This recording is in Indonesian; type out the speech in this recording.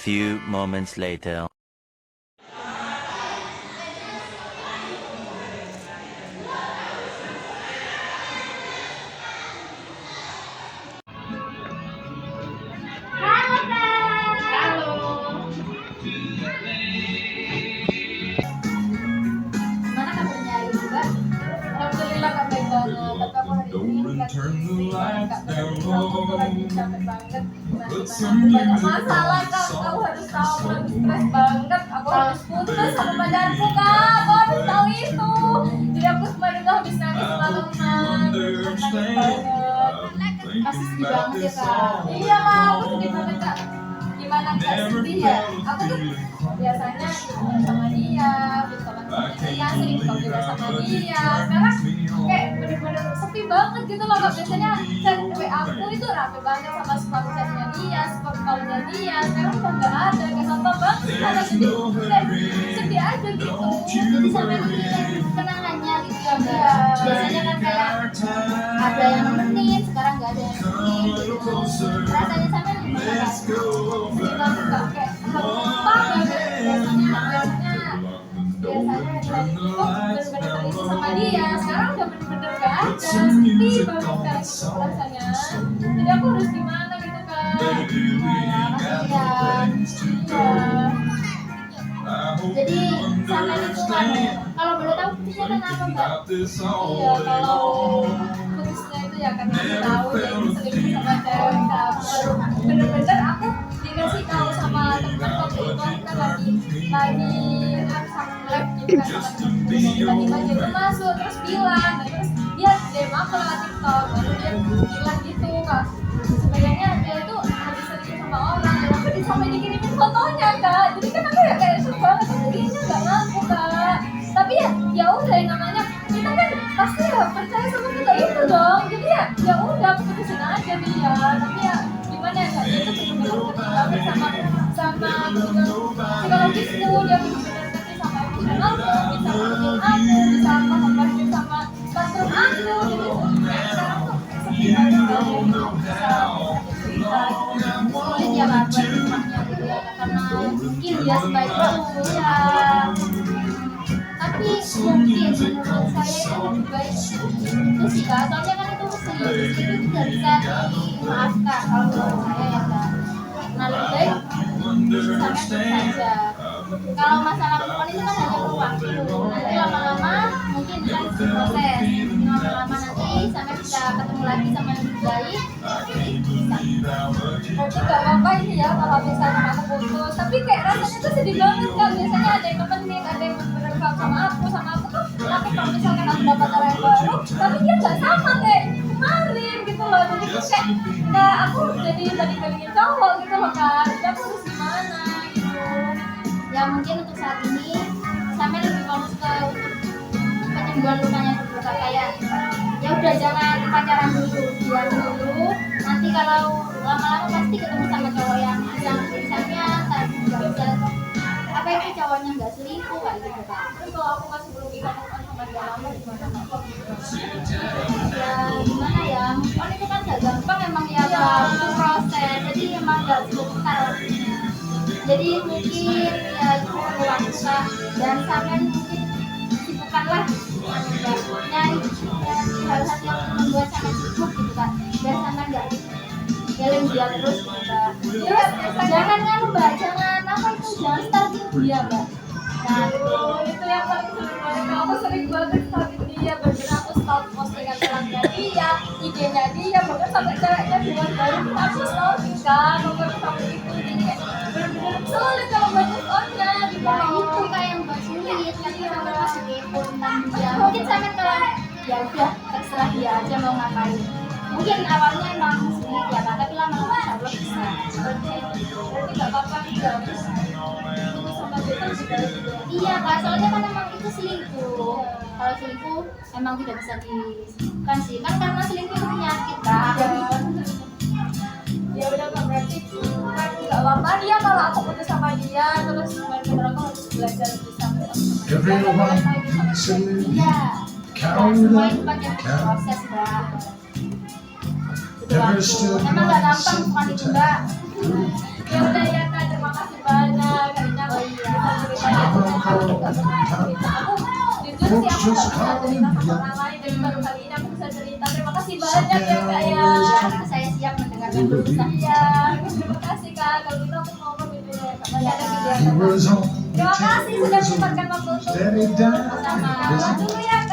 few moments later. Mana kabarnya juga? Alhamdulillah Kak, baik banget. Tapi aku hari ini nggak lagi capek banget. Aku banyak masalah Kak. Kamu harus tahu, aku stres banget. Aku harus putus sama pacarku Kak. Aku harus tahu itu. Jadi aku kemarin tuh habis nangis semalaman. Nangis banget. Pasti sedih banget ya Kak. Iya lah, aku sedih banget Kak. Gimana nggak sedih ya? Aku tuh biasanya sama dia, sama dia, sering buka sama dia. Sekarang kayak bener-bener sepi banget gitu loh. Biasanya chat WA aku itu rame banget sama spam chatnya dia, spam callnya dia. Sekarang udah nggak ada, kayak sampah banget. Karena sedih aja gitu. Jadi sampai mengingat kenangannya gitu ya Mbak. Biasanya kan kayak ada yang nemenin, sekarang nggak ada yang nemenin gitu. Rasanya sampai gimana? Sedih banget Kak, kayak hampa banget. Biasanya tadi itu bener-bener terisi sama dia. Sekarang udah bener-bener gak ada. Sedih banget sekarang itu rasanya. Jadi aku harus gimana gitu Kak? Kasihan. Iya. Jadi sampai itu kan, kalau boleh tahu putusnya kenapa Mbak? Iya, kalau putusnya itu ya karena aku tahu dia itu selingkuh sama cewek Kak. Baru bener-bener aku dikasih tahu sama teman waktu itu aku kan lagi sama live gitu kan sama temen. Tiba-tiba dia tuh masuk terus bilang, dan terus dia DM aku lewat TikTok, lalu dia bilang gitu Kak, sebenarnya dia itu habis selingkuh sama orang, dan aku sampai dikirimin fotonya Kak. Jadi kan aku ya kayak shock banget, tapi dia nggak ngaku Kak. Tapi ya udah, yang namanya kita kan pasti ya percaya sama kita itu dong. Jadi ya udah aku putusin aja dia. Tapi ya gimana ya Kak, dia itu benar-benar ngerti banget sama psikologis tuh. Dia benar-benar ngerti sama emosional tuh, bisa ngertiin aku, bisa paham sama spectrum aku. Jadi sekarang tuh sepi banget Kak, dia bisa cerita gitu. Sulit ya Mbak buat rumahnya gitu ya, karena mungkin dia sebaik itu ya. Tapi mungkin menurut saya itu lebih baik itu sih Kak, soalnya kan itu selingkuh itu tidak bisa dimaafkan kalau menurut saya ya Kak. Nah lebih baik sampai saja. Kalau masalah move on itu kan hanya perlu waktu, nanti lama-lama mungkin kan proses, lama-lama nanti sampai bisa ketemu lagi sama yang lebih baik, jadi bisa. Berarti gak apa-apa ini ya kalau misalnya aku putus. Tapi kayak rasanya tuh sedih banget Kak. Biasanya ada yang nemenin, ada yang bener-bener paham sama aku tuh. Tapi kalau misalkan aku dapat orang yang baru, tapi dia gak sama kayak kemarin gitu loh. Jadi tuh kayak nggak, aku jadi banding-bandingin cowok gitu loh Kak. Jadi aku harus gimana gitu. Ya mungkin untuk saat ini sampai lebih fokus ke untuk penyembuhan lukanya dulu Kak. Kayak ya udah jangan pacaran dulu, biar dulu nanti kalau lama-lama pasti ketemu sama cowok yang bisa misalnya bisa apa itu cowoknya nggak selingkuh kayak gitu Kak. Terus kalau aku masih belum bisa move on sama dia lama gimana Kak? Ya gimana ya, move on itu kan gak gampang emang ya Kak, itu proses, jadi emang gak sebentar waktunya. Jadi mungkin ya itu perlu waktu Kak, dan sampai mungkin sibukkanlah nyari hal-hal yang membuat sampai sibuk gitu Kak, biar sampai gak jalan dia terus gitu Kak. Terus jangan nganu Mbak, jangan apa itu, jangan stalking dia Mbak. Nah Itu yang paling sering banget. Aku sering banget stalking dia, bener-bener aku stalk postingan temannya dia, IG-nya dia, bahkan sampai ceweknya buat baru pun aku stalking Kak, nomor sampai itu. Jadi kayak bener-bener sulit kalau buat move on-nya gitu ya loh. itu kayak yang Mbak sulit, tapi sampai masih kepo tentang dia. Mungkin sampai kalau ya udah terserah dia aja mau ngapain. Mungkin awalnya emang sulit ya Kak, tapi lama-lama insya Allah bisa. Berarti gak apa-apa juga putus sama dia kan juga gitu. Iya Kak, soalnya kan emang itu selingkuh. Kalau selingkuh emang tidak bisa disembuhkan sih, kan karena selingkuh itu penyakit Kak. Ya udah Kak, berarti kan gak apa-apa dia kalau aku putus sama dia, terus bener-bener aku harus belajar lebih sama dia. Everyone listening, Iya. count Semua up, itu pakai count. proses Mbak. Butuh Never waktu. still Emang gak gampang bukan itu Mbak. Ya udah ya kak, terima kasih banyak. Karena aku bisa cerita ya aku nggak pernah cerita. Aku jujur sih aku nggak pernah cerita sama orang lain dan baru kali ini aku bisa cerita. Terima kasih banyak ya kak ya. Saya siap mendengarkan berusaha. Iya, terima kasih kak. Kalau gitu aku mau pamit dulu ya kak. Masih ada He kegiatan. was on Terima kasih sudah menyempatkan waktu untuk Very down. bersama. Dulu ya kak.